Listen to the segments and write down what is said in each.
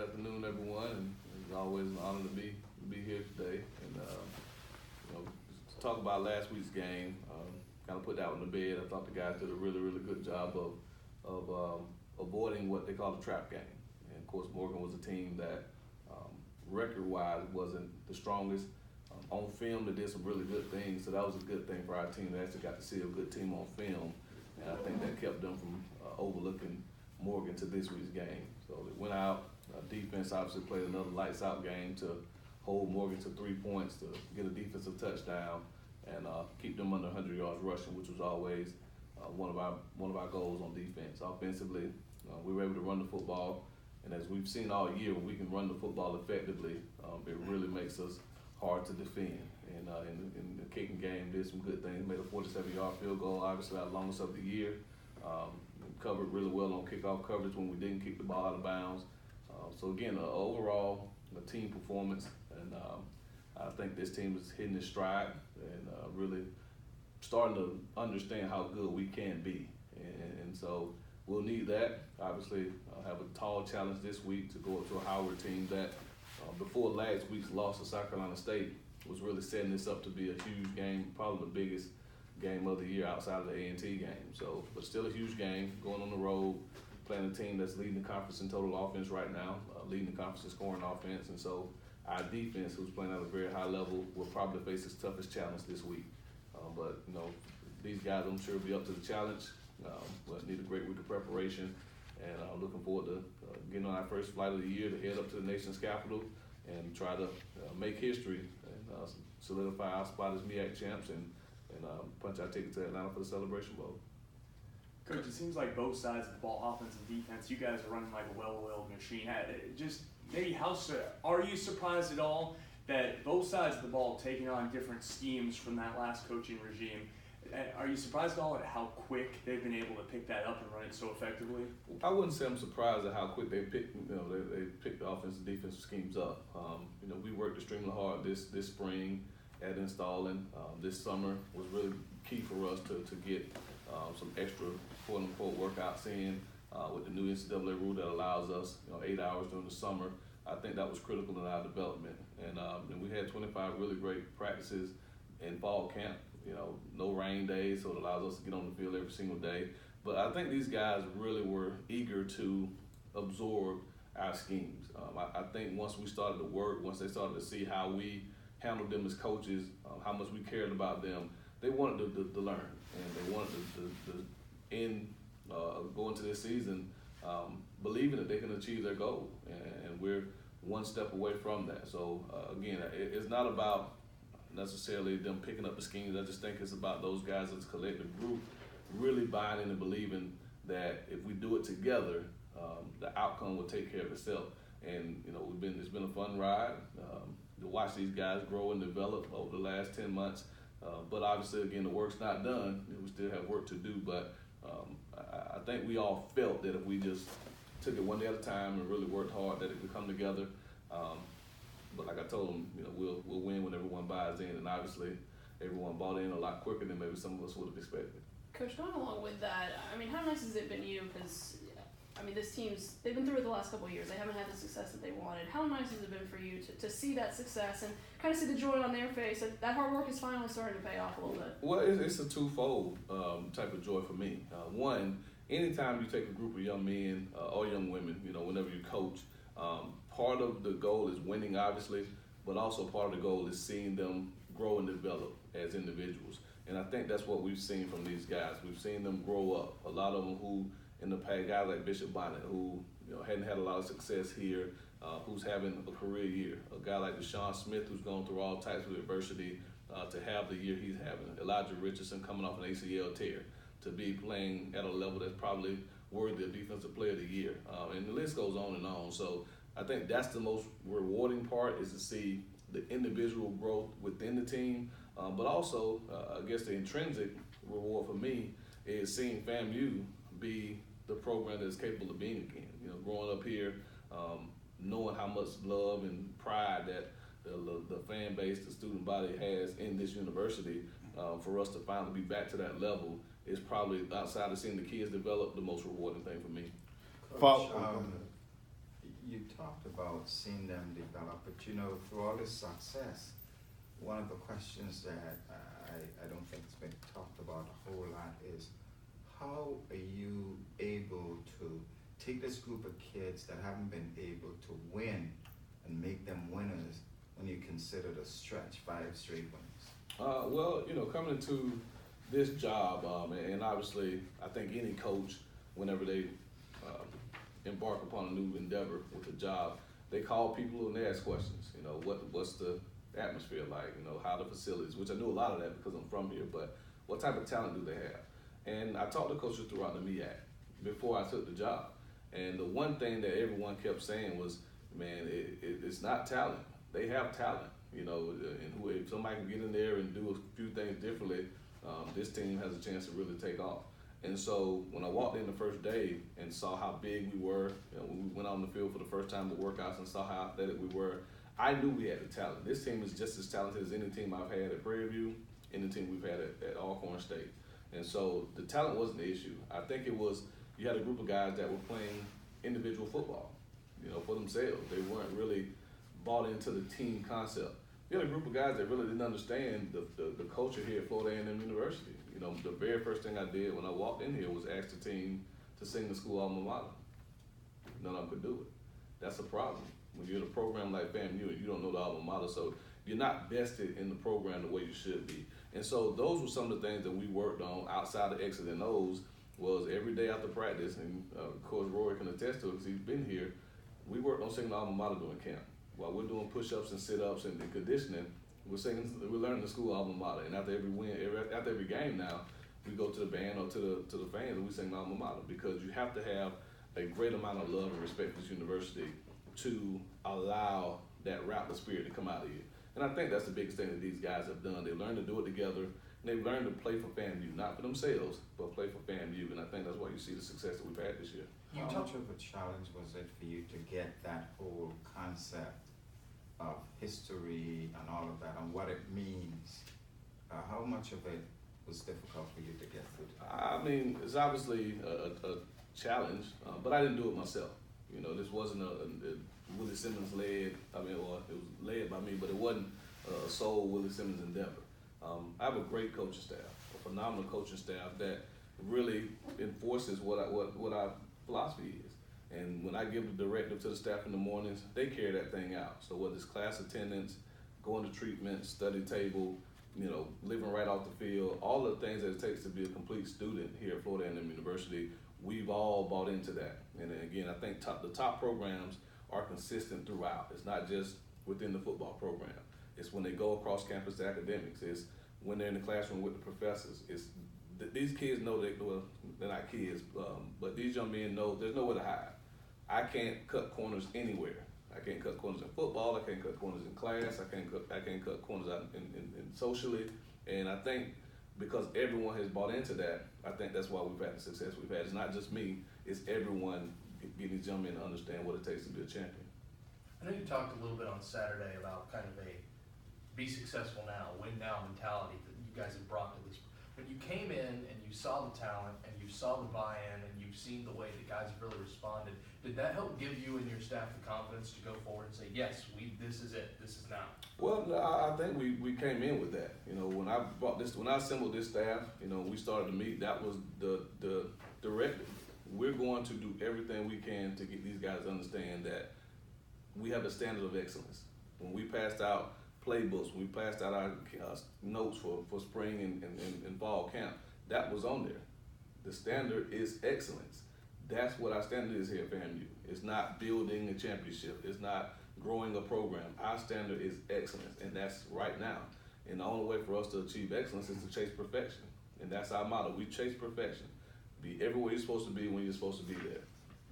Good afternoon, everyone, and it's always an honor to be here today. And to talk about last week's game, kind of put that one to bed. I thought the guys did a really good job of avoiding what they call a trap game. And of course, Morgan was a team that record-wise wasn't the strongest. On film, they did some really good things, so that was a good thing for our team. They actually got to see a good team on film, and I think that kept them from overlooking Morgan to this week's game. So they went out. Defense obviously played another lights-out game to hold Morgan to 3 points, to get a defensive touchdown, and keep them under 100 yards rushing, which was always one of our goals on defense. Offensively, we were able to run the football, and as we've seen all year, when we can run the football effectively, it really makes us hard to defend. And in the kicking game, did some good things. Made a 47-yard field goal, obviously our longest of the year. Covered really well on kickoff coverage when we didn't kick the ball out of bounds. So again, overall, a team performance, and I think this team is hitting its stride and really starting to understand how good we can be. And so we'll need that. Obviously, have a tall challenge this week to go up to a Howard team that before last week's loss to South Carolina State was really setting this up to be a huge game, probably the biggest game of the year outside of the A&T game. So, but still a huge game, going on the road, playing a team that's leading the conference in total offense right now, leading the conference in scoring offense. And so our defense, who's playing at a very high level, will probably face its toughest challenge this week. But these guys, I'm sure, will be up to the challenge. But need a great week of preparation, and I'm looking forward to getting on our first flight of the year to head up to the nation's capital and try to make history and solidify our spot as MEAC champs and punch our ticket to Atlanta for the Celebration Bowl. Coach, it seems like both sides of the ball, offense and defense, you guys are running like a well-oiled machine. Just maybe are you surprised at all that both sides of the ball taking on different schemes from that last coaching regime? Are you surprised at all at how quick they've been able to pick that up and run it so effectively? I wouldn't say I'm surprised at how quick they picked. They picked the offensive and defensive schemes up. We worked extremely hard this spring at installing. This summer was really key for us to get some extra quote-unquote workouts in with the new NCAA rule that allows us 8 hours during the summer. I think that was critical in our development. And we had 25 really great practices in fall camp. No rain days, so it allows us to get on the field every single day. But I think these guys really were eager to absorb our schemes. I think once we started to work, once they started to see how we handled them as coaches, how much we cared about them, they wanted to learn, and they wanted to go into this season believing that they can achieve their goal, and we're one step away from that. So again, it's not about necessarily them picking up the schemes. I just think it's about those guys as a collective group really buying in and believing that if we do it together, the outcome will take care of itself. And it's been a fun ride to watch these guys grow and develop over the last 10 months. But obviously, again, the work's not done. We still have work to do. But I think we all felt that if we just took it one day at a time and really worked hard, that it could come together. But like I told them, we'll win when everyone buys in, and obviously everyone bought in a lot quicker than maybe some of us would have expected. Coach, going along with that, how nice has it been to you? Because, this team's, they've been through it the last couple of years. They haven't had the success that they wanted. How nice has it been for you to see that success and kind of see the joy on their face? That hard work is finally starting to pay off a little bit. Well, it's a twofold type of joy for me. One, anytime you take a group of young men or young women, whenever you coach, part of the goal is winning, obviously, but also part of the goal is seeing them grow and develop as individuals. And I think that's what we've seen from these guys. We've seen them grow up. A lot of them who, in the past, guys like Bishop Bonnet, who hadn't had a lot of success here, who's having a career year. A guy like Deshaun Smith, who's gone through all types of adversity, to have the year he's having. Elijah Richardson coming off an ACL tear, to be playing at a level that's probably worthy of Defensive Player of the Year. And the list goes on and on. So I think that's the most rewarding part, is to see the individual growth within the team, but also, I guess the intrinsic reward for me is seeing FAMU be the program that's capable of being again. Growing up here, knowing how much love and pride that the fan base, the student body has in this university, for us to finally be back to that level is probably, outside of seeing the kids develop, the most rewarding thing for me. Coach, you talked about about seeing them develop, but you know, through all this success, one of the questions that I don't think has been talked about a whole lot is, how are you able to take this group of kids that haven't been able to win and make them winners when you consider the stretch, 5 straight wins? Well, you know, coming into this job, and obviously, I think any coach, whenever they embark upon a new endeavor with a job, they call people and they ask questions. You know, what's the atmosphere like? You know, how the facilities, which I knew a lot of that because I'm from here, but what type of talent do they have? And I talked to coaches throughout the MEAC before I took the job. And the one thing that everyone kept saying was, man, it's not talent. They have talent, you know, and if somebody can get in there and do a few things differently, this team has a chance to really take off. And so when I walked in the first day and saw how big we were, you know, when we went out on the field for the first time to workouts and saw how athletic we were, I knew we had the talent. This team is just as talented as any team I've had at Prairie View, any team we've had at Alcorn State. And so the talent wasn't the issue. I think it was, you had a group of guys that were playing individual football, you know, for themselves. They weren't really bought into the team concept. You had a group of guys that really didn't understand the culture here at Florida A&M University. You know, the very first thing I did when I walked in here was ask the team to sing the school alma mater. None of them could do it. That's a problem. When you're in a program like FAMU, you don't know the alma mater, so you're not vested in the program the way you should be. And so those were some of the things that we worked on outside of X's and O's. Was every day after practice, and of course Roy can attest to it because he's been here, we worked on singing the alma mater during camp. While we're doing push-ups and sit-ups and conditioning, we're learning the school alma mater. And after every win, after every game now, we go to the band or to the fans and we sing the alma mater, because you have to have a great amount of love and respect for this university to allow that Rattler spirit to come out of you. And I think that's the biggest thing that these guys have done. They learned to do it together, and they've learned to play for FAMU, not for themselves, but play for FAMU. And I think that's why you see the success that we've had this year. How much of a challenge was it for you to get that whole concept of history and all of that and what it means? How much of it was difficult for you to get through? I mean, it's obviously a challenge, but I didn't do it myself. You know, this wasn't a Willie Simmons led, or it was led by me, but it wasn't a sole Willie Simmons endeavor. I have a great coaching staff, a phenomenal coaching staff that really enforces what our philosophy is. And when I give the directive to the staff in the mornings, they carry that thing out. So whether it's class attendance, going to treatment, study table, you know, living right off the field, all the things that it takes to be a complete student here at Florida A&M University, we've all bought into that. And again, I think the top programs are consistent throughout. It's not just within the football program. It's when they go across campus to academics. It's when they're in the classroom with the professors. It's these kids know they're not kids, but these young men know there's nowhere to hide. I can't cut corners anywhere. I can't cut corners in football. I can't cut corners in class. I can't cut corners out in socially. And I think because everyone has bought into that, I think that's why we've had the success we've had. It's not just me. It's everyone getting these young men to understand what it takes to be a champion. I know you talked a little bit on Saturday about kind of a be successful now, win now mentality that you guys have brought to this. When you came in and you saw the talent and you saw the buy-in and you've seen the way that guys have really responded, did that help give you and your staff the confidence to go forward and say, yes, this is it, this is now? Well, I think we came in with that. You know, when I assembled this staff, you know, we started to meet, that was the directive. We're going to do everything we can to get these guys to understand that we have a standard of excellence. When we passed out playbooks, we passed out our notes for spring and fall camp, that was on there. The standard is excellence. That's what our standard is here at FAMU. It's not building a championship. It's not growing a program. Our standard is excellence, and that's right now. And the only way for us to achieve excellence is to chase perfection. And that's our motto. We chase perfection. Be everywhere you're supposed to be when you're supposed to be there.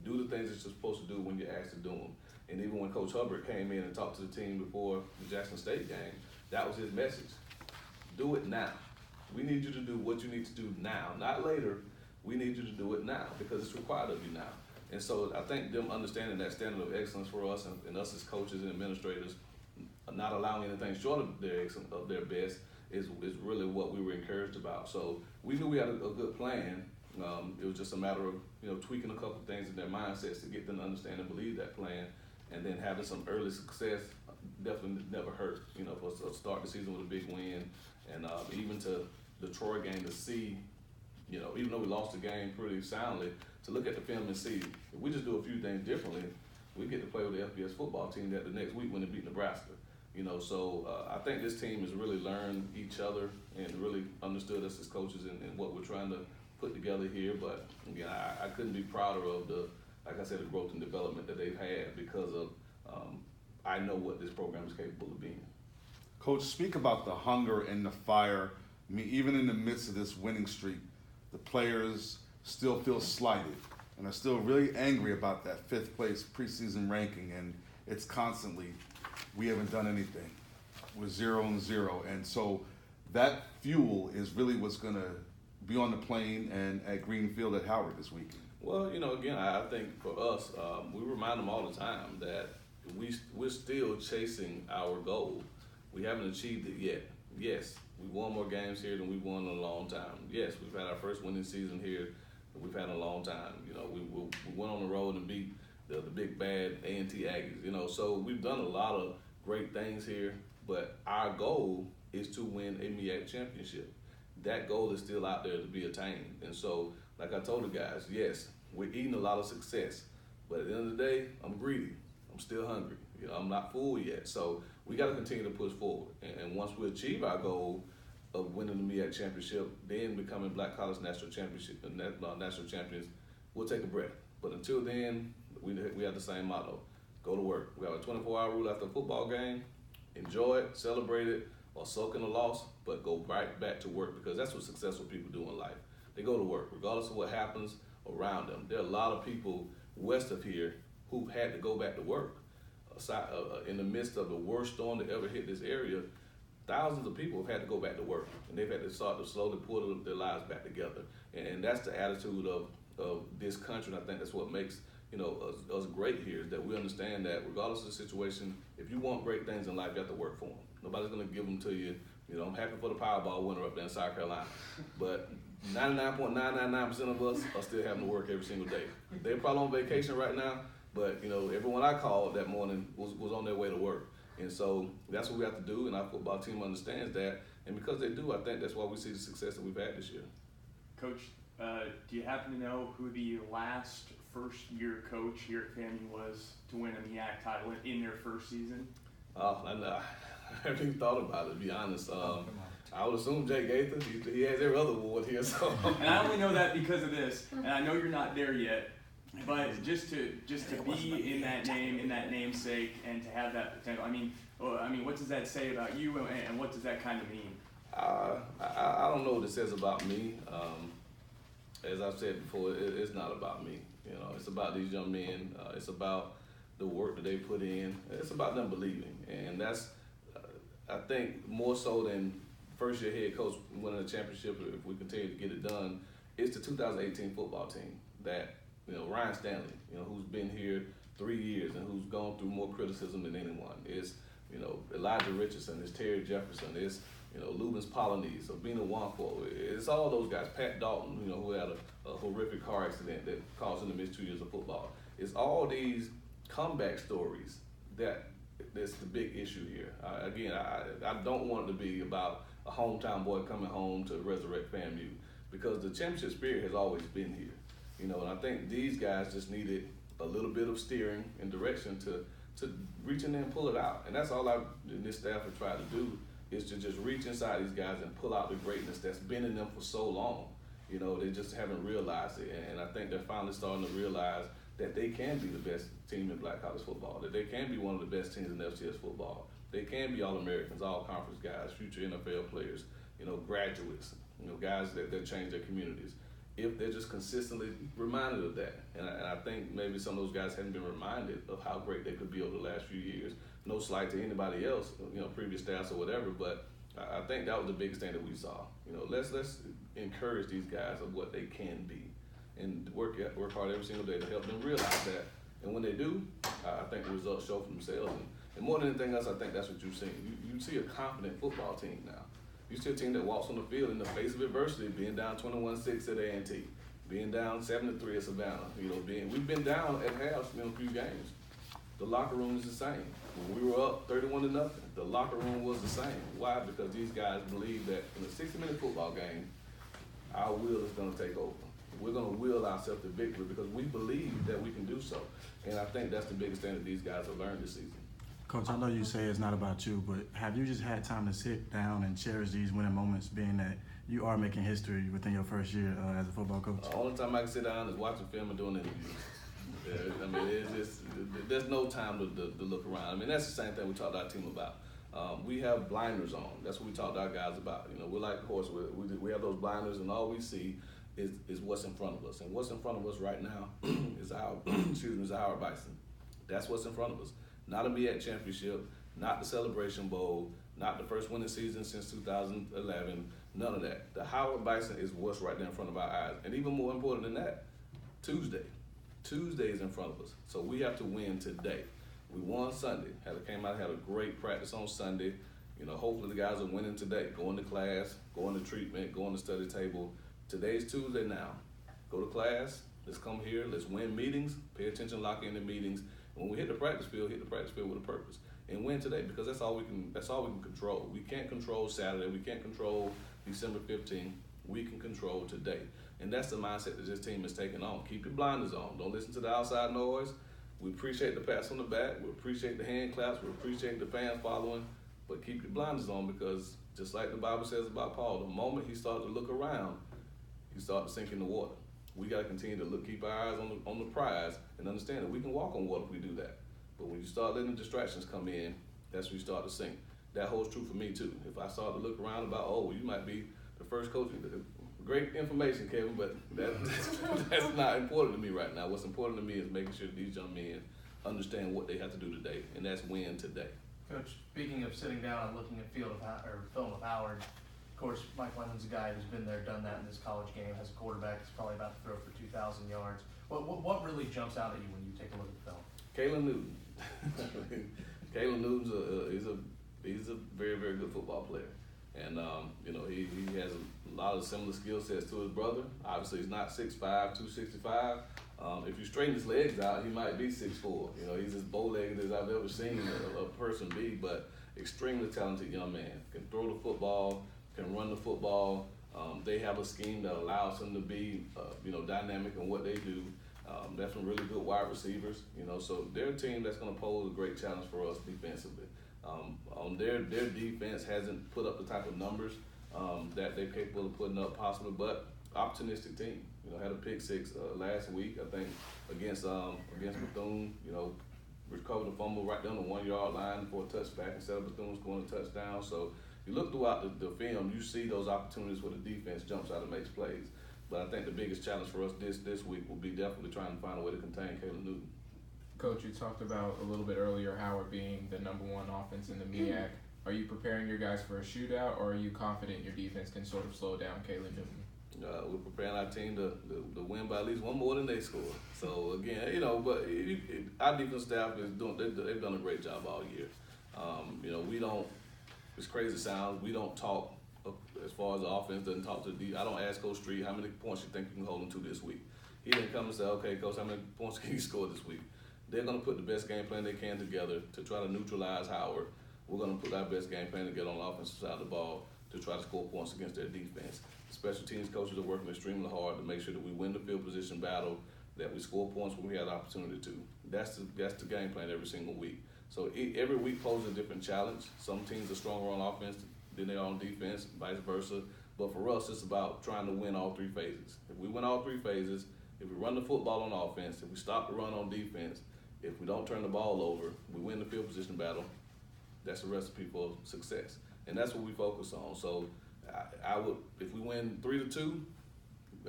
Do the things that you're supposed to do when you're asked to do them. And even when Coach Hubbard came in and talked to the team before the Jackson State game, that was his message. Do it now. We need you to do what you need to do now, not later. We need you to do it now because it's required of you now. And so I think them understanding that standard of excellence for us and us as coaches and administrators, not allowing anything short of their best is really what we were encouraged about. So we knew we had a good plan. It was just a matter of tweaking a couple things in their mindsets to get them to understand and believe that plan. and then having some early success definitely never hurt. You know, for us to start the season with a big win, and even to the Troy game to see, you know, even though we lost the game pretty soundly, to look at the film and see if we just do a few things differently, we get to play with the FBS football team that the next week when they beat Nebraska. You know, so I think this team has really learned each other and really understood us as coaches and what we're trying to put together here. But again, I couldn't be prouder of the, like I said, the growth and development that they've had because of I know what this program is capable of being. Coach, speak about the hunger and the fire. I mean, even in the midst of this winning streak, the players still feel slighted and are still really angry about that 5th place preseason ranking, and it's constantly, we haven't done anything. We're 0-0, and so that fuel is really what's going to be on the plane and at Greenfield at Howard this weekend. Well, you know, again, I think for us, we remind them all the time that we're still chasing our goal. We haven't achieved it yet. Yes, we won more games here than we've won in a long time. Yes, we've had our first winning season here that we've had in a long time. You know, we went on the road and beat the big bad A&T Aggies. You know, so we've done a lot of great things here, but our goal is to win a MEAC championship. That goal is still out there to be attained. And so, like I told the guys, yes, we're eating a lot of success, but at the end of the day, I'm greedy. I'm still hungry. You know, I'm not full yet. So we got to continue to push forward. And once we achieve our goal of winning the MEAC championship, then becoming Black College national champions, we'll take a breath. But until then, we have the same motto: go to work. We have a 24-hour rule after a football game. Enjoy it, celebrate it, or soak in the loss, but go right back to work, because that's what successful people do in life. They go to work, regardless of what happens around them. There are a lot of people west of here who had to go back to work. In the midst of the worst storm that ever hit this area, thousands of people have had to go back to work, and they've had to start to slowly pull their lives back together. And that's the attitude of this country, and I think that's what makes, you know, us great here, is that we understand that regardless of the situation, if you want great things in life, you have to work for them. Nobody's going to give them to you. You know, I'm happy for the Powerball winner up there in South Carolina, but 99.999% of us are still having to work every single day. They're probably on vacation right now, but you know, everyone I called that morning was on their way to work. And so that's what we have to do, and our football team understands that. And because they do, I think that's why we see the success that we've had this year. Coach, do you happen to know who the last first-year coach here at FAMU was to win a MEAC title in their first season? I haven't even thought about it, to be honest. I would assume Jay Gaither. He has every other award here. So. And I only know that because of this, and I know you're not there yet. But just to be in that name, in that namesake, and to have that potential. I mean, what does that say about you, and what does that kind of mean? I don't know what it says about me. As I've said before, it's not about me. You know, it's about these young men. It's about the work that they put in. It's about them believing, and that's I think more so than first-year head coach winning a championship. If we continue to get it done, it's the 2018 football team that. You know, Ryan Stanley, you know, who's been here 3 years and who's gone through more criticism than anyone. It's, you know, Elijah Richardson, it's Terry Jefferson, it's, you know, Lubens Polynice, Obina Nwankwo. It's all those guys. Pat Dalton, you know, who had a horrific car accident that caused him to miss 2 years of football. It's all these comeback stories that's the big issue here. Again, I don't want it to be about a hometown boy coming home to resurrect FAMU, because the championship spirit has always been here. You know, and I think these guys just needed a little bit of steering and direction to reach in there and pull it out. And that's all this staff have tried to do, is to just reach inside these guys and pull out the greatness that's been in them for so long. You know, they just haven't realized it. And I think they're finally starting to realize that they can be the best team in Black College football, that they can be one of the best teams in FCS football. They can be All-Americans, all-conference guys, future NFL players, you know, graduates, you know, guys that change their communities, if they're just consistently reminded of that. And I think maybe some of those guys haven't been reminded of how great they could be over the last few years. No slight to anybody else, you know, previous staffs or whatever, but I think that was the biggest thing that we saw. You know, let's encourage these guys of what they can be, and work hard every single day to help them realize that. And when they do, I think the results show for themselves. And more than anything else, I think that's what you've seen. You see a confident football team now. You see a team that walks on the field in the face of adversity, being down 21-6 at A&T, being down 7-3 at Savannah. You know, we've been down at halves, you know, a few games, the locker room is the same. When we were up 31-0, the locker room was the same. Why? Because these guys believe that in a 60-minute football game, our will is going to take over. We're going to will ourselves to victory because we believe that we can do so. And I think that's the biggest thing that these guys have learned this season. Coach, I know you say it's not about you, but have you just had time to sit down and cherish these winning moments, being that you are making history within your first year as a football coach? The only time I can sit down is watching film and doing interviews. I mean, it's just, there's no time to look around. I mean, that's the same thing we talked to our team about. We have blinders on. That's what we talk to our guys about. You know, we're like the horse. We have those blinders, and all we see is what's in front of us. And what's in front of us right now is our is our Bison. That's what's in front of us. Not a MEAC championship, not the Celebration Bowl, not the first winning season since 2011, none of that. The Howard Bison is what's right there in front of our eyes. And even more important than that, Tuesday. Tuesday is in front of us. So we have to win today. We won Sunday. Had a great practice on Sunday. You know, hopefully the guys are winning today. Going to class, going to treatment, going to study table. Today's Tuesday now. Go to class, let's come here, let's win meetings, pay attention, lock in the meetings. When we hit the practice field with a purpose and win today, because that's all we can control. We can't control Saturday, we can't control December 15th, we can control today. And that's the mindset that this team is taking on. Keep your blinders on, don't listen to the outside noise. We appreciate the pats on the back, we appreciate the hand claps, we appreciate the fans following, but keep your blinders on because just like the Bible says about Paul, the moment he started to look around, he started to sink in the water. We got to continue to keep our eyes on the prize and understand that we can walk on water if we do that. But when you start letting the distractions come in, that's when you start to sink. That holds true for me too. If I start to look around about, you might be the first coach, great information, Kevin, but that's not important to me right now. What's important to me is making sure these young men understand what they have to do today, and that's win today. Coach, speaking of sitting down and looking at film of Howard, of course, Mike Lennon's a guy who's been there, done that in this college game, has a quarterback that's probably about to throw for 2,000 yards. What really jumps out at you when you take a look at the film? Kalen Newton. Kalen Newton's he's a very, very good football player. And, you know, he has a lot of similar skill sets to his brother. Obviously, he's not 6'5", 265. If you straighten his legs out, he might be 6'4". You know, he's as bow-legged as I've ever seen a person be, but extremely talented young man. Can throw the football, can run the football. They have a scheme that allows them to be, dynamic in what they do. That's some really good wide receivers, you know, so they're a team that's going to pose a great challenge for us defensively. Their defense hasn't put up the type of numbers that they're capable of putting up possibly, but opportunistic team. You know, had a pick six last week, I think, against Bethune, you know, recovered a fumble right down the 1 yard line for a touchback instead of Bethune scoring a touchdown. So you look throughout the film, you see those opportunities where the defense jumps out and makes plays. But I think the biggest challenge for us this week will be definitely trying to find a way to contain Kalen Newton. Coach, you talked about a little bit earlier Howard being the #1 offense in the MEAC. Are you preparing your guys for a shootout, or are you confident your defense can sort of slow down Kalen Newton? We're preparing our team to win by at least one more than they score. So again, you know, but our defense staff they've done a great job all year. You know, we don't. As crazy as it sounds, we don't talk as far as the offense doesn't talk to the. I don't ask Coach Street how many points you think you can hold them to this week. He didn't come and say, okay, Coach, how many points can you score this week? They're going to put the best game plan they can together to try to neutralize Howard. We're going to put our best game plan together on the offensive side of the ball to try to score points against their defense. The special teams coaches are working extremely hard to make sure that we win the field position battle, that we score points when we have the opportunity to. That's the game plan every single week. So every week poses a different challenge. Some teams are stronger on offense than they are on defense, vice versa. But for us, it's about trying to win all three phases. If we win all three phases, if we run the football on offense, if we stop the run on defense, if we don't turn the ball over, we win the field position battle, that's a recipe for success. And that's what we focus on. So I would, if we win 3-2,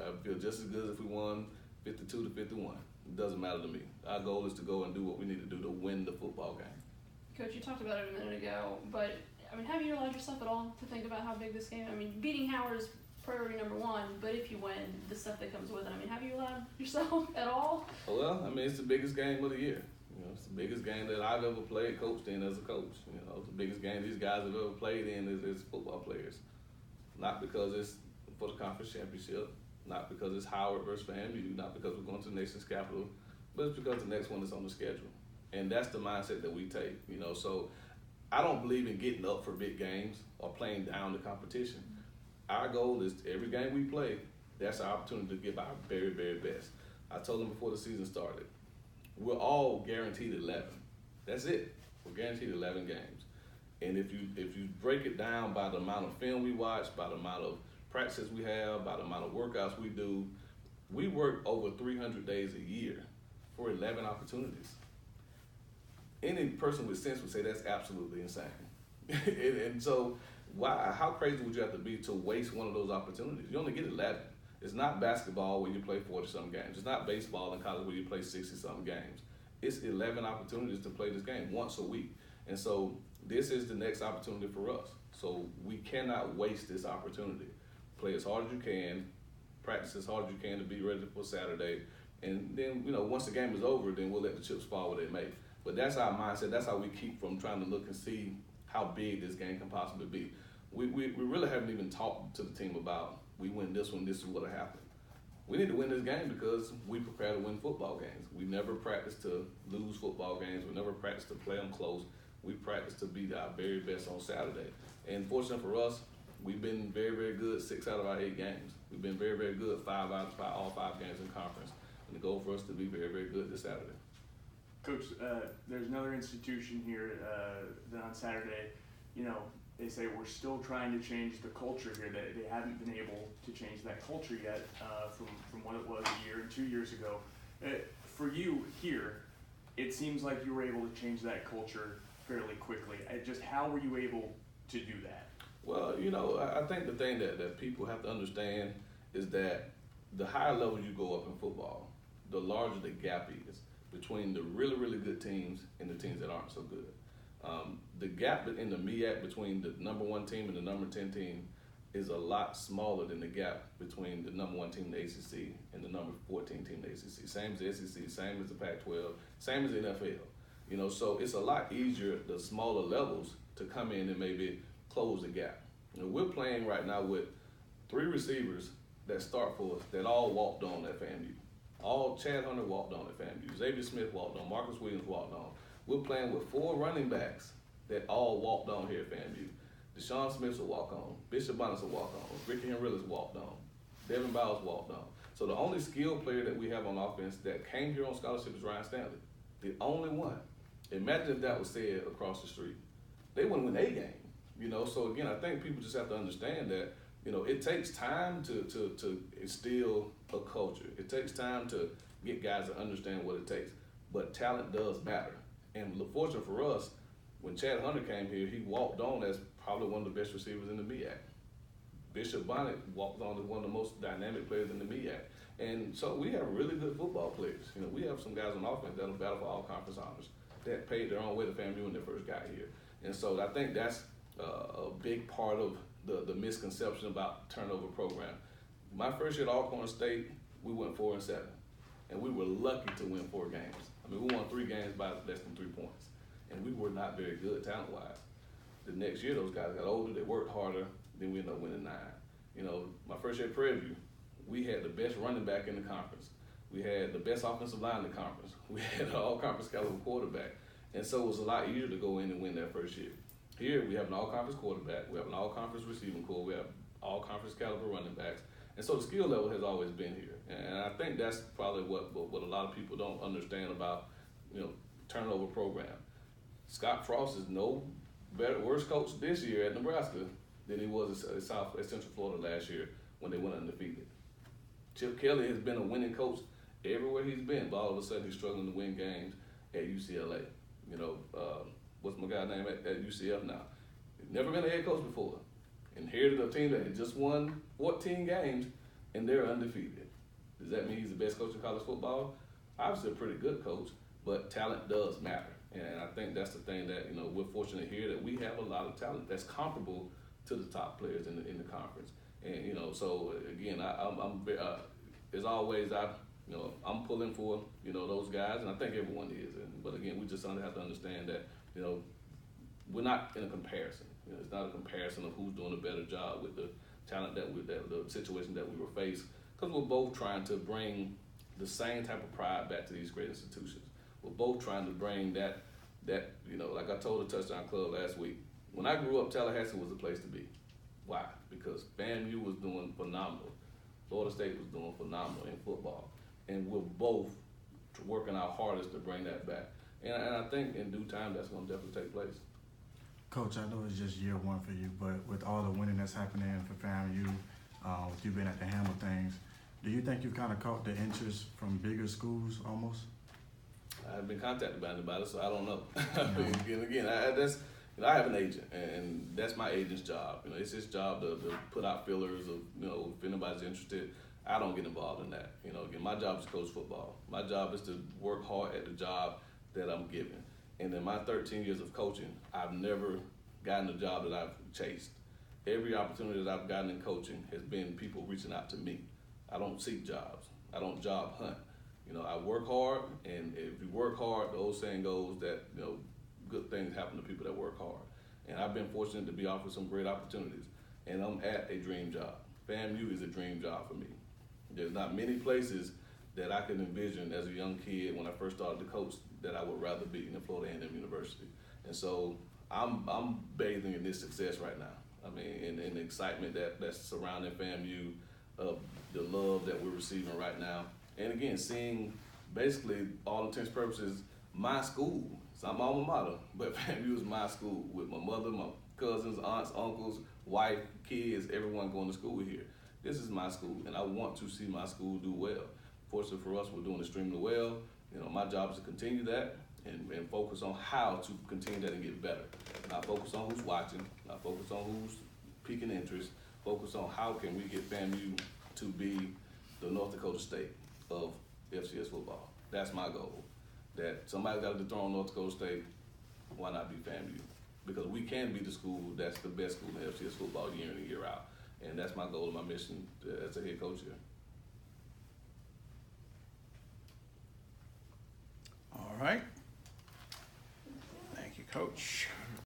I would feel just as good as if we won 52-51. It doesn't matter to me. Our goal is to go and do what we need to do to win the football game. Coach, you talked about it a minute ago, but I mean, have you allowed yourself at all to think about how big this game? I mean, beating Howard is priority #1, but if you win, the stuff that comes with it. I mean, have you allowed yourself at all? Well, I mean, it's the biggest game of the year. You know, it's the biggest game that I've ever played, coached in as a coach. You know, it's the biggest game these guys have ever played in as football players. Not because it's for the conference championship, not because it's Howard versus FAMU, not because we're going to the nation's capital, but it's because the next one is on the schedule. And that's the mindset that we take, you know. So I don't believe in getting up for big games or playing down the competition. Our goal is every game we play, that's our opportunity to give our very, very best. I told them before the season started, we're all guaranteed 11. That's it. We're guaranteed 11 games. And if you break it down by the amount of film we watch, by the amount of practices we have, by the amount of workouts we do, we work over 300 days a year for 11 opportunities. Any person with sense would say that's absolutely insane. and so how crazy would you have to be to waste one of those opportunities? You only get 11. It's not basketball where you play 40-something games. It's not baseball in college where you play 60-something games. It's 11 opportunities to play this game once a week. And so this is the next opportunity for us. So we cannot waste this opportunity. Play as hard as you can, practice as hard as you can to be ready for Saturday. And then, you know, once the game is over, then we'll let the chips fall where they may. But that's our mindset. That's how we keep from trying to look and see how big this game can possibly be. We really haven't even talked to the team about, we win this one, this is what'll happen. We need to win this game because we prepare to win football games. We never practice to lose football games. We never practice to play them close. We practice to be our very best on Saturday. And fortunately for us, we've been very, very good 6 out of our 8 games. We've been very, very good 5 out of all 5 games in conference. And the goal for us to be very, very good this Saturday. Coach, there's another institution here that on Saturday, you know, they say we're still trying to change the culture here. They haven't been able to change that culture yet from what it was a year and 2 years ago. For you here, it seems like you were able to change that culture fairly quickly. Just how were you able to do that? Well, you know, I think the thing that people have to understand is that the higher level you go up in football, the larger the gap is between the really, really good teams and the teams that aren't so good. The gap in the MEAC between the number 1 team and the number 10 team is a lot smaller than the gap between the number 1 team in the ACC and the number 14 team in the ACC. Same as the SEC, same as the Pac-12, same as the NFL. You know, so it's a lot easier, the smaller levels, to come in and maybe close the gap. You know, we're playing right now with 3 receivers that start for us that all walked on at FAMU. All Chad Hunter walked on at FAMU. Xavier Smith walked on. Marcus Williams walked on. We're playing with 4 running backs that all walked on here at FAMU. Deshaun Smith's a walk-on. Bishop Bonnet's a walk-on. Ricky Henrillis walked on. Devin Bowers walked on. So the only skilled player that we have on offense that came here on scholarship is Ryan Stanley. The only one. Imagine if that was said across the street. They wouldn't win a game. You know, so again, I think people just have to understand that, you know, it takes time to instill a culture. It takes time to get guys to understand what it takes. But talent does matter. And fortunate for us, when Chad Hunter came here, he walked on as probably one of the best receivers in the MEAC. Bishop Bonnet walked on as one of the most dynamic players in the MEAC. And so we have really good football players. You know, we have some guys on offense that'll battle for all conference honors that paid their own way to FAMU when they first got here. And so I think that's a big part of the misconception about turnover program. My first year at Alcorn State, we went 4-7, and we were lucky to win 4 games. I mean, we won 3 games by less than 3 points, and we were not very good talent-wise. The next year, those guys got older, they worked harder, then we ended up winning 9. You know, my first year at Prairie View, we had the best running back in the conference. We had the best offensive line in the conference. We had an all-conference caliber quarterback, and so it was a lot easier to go in and win that first year. Here, we have an all-conference quarterback, we have an all-conference receiving corps, we have all-conference caliber running backs, and so the skill level has always been here. And I think that's probably what a lot of people don't understand about, you know, turnover program. Scott Frost is no worse coach this year at Nebraska than he was at Central Florida last year when they went undefeated. Chip Kelly has been a winning coach everywhere he's been, but all of a sudden he's struggling to win games at UCLA. You know, what's my guy's name at UCF now? He's never been a head coach before. Inherited a team that had just won 14 games, and they're undefeated. Does that mean he's the best coach in college football? Obviously a pretty good coach, but talent does matter. And I think that's the thing that, you know, we're fortunate here that we have a lot of talent that's comparable to the top players in the conference. And, you know, so again, I'm as always, I'm pulling for, you know, those guys, and I think everyone is. But again, we just have to understand that, you know, we're not in a comparison. You know, it's not a comparison of who's doing a better job with the talent the situation that we were faced, because we're both trying to bring the same type of pride back to these great institutions. we're both trying to bring that, you know, like I told the Touchdown Club last week, when I grew up, Tallahassee was the place to be. Why? Because FAMU was doing phenomenal. Florida State was doing phenomenal in football. And we're both working our hardest to bring that back. And I think in due time, that's going to definitely take place. Coach, I know it's just year one for you, but with all the winning that's happening for FAMU, with you being at the handle things, do you think you've kind of caught the interest from bigger schools almost? I haven't been contacted by anybody, so I don't know. Again, I have an agent, and that's my agent's job. You know, it's his job to put out fillers of, you know, if anybody's interested. I don't get involved in that. You know, again, my job is to coach football. My job is to work hard at the job that I'm given. And in my 13 years of coaching, I've never gotten a job that I've chased. Every opportunity that I've gotten in coaching has been people reaching out to me. I don't seek jobs. I don't job hunt. You know, I work hard, and if you work hard, the old saying goes that, you know, good things happen to people that work hard. And I've been fortunate to be offered some great opportunities, and I'm at a dream job. FAMU is a dream job for me. There's not many places that I can envision as a young kid when I first started to coach that I would rather be than Florida A&M University. And so I'm bathing in this success right now. I mean, in the excitement that's surrounding FAMU, the love that we're receiving right now. And again, seeing basically all intents and purposes my school. It's not my alma mater, but FAMU is my school with my mother, my cousins, aunts, uncles, wife, kids, everyone going to school here. This is my school, and I want to see my school do well. Fortunately for us, we're doing extremely well. You know, my job is to continue that and focus on how to continue that and get better. Not focus on who's watching, not focus on who's piquing interest, focus on how can we get FAMU to be the North Dakota State of FCS football. That's my goal. That somebody's got to dethrone North Dakota State, why not be FAMU? Because we can be the school that's the best school in FCS football year in and year out. And that's my goal and my mission as a head coach here. All right. Thank you, Coach.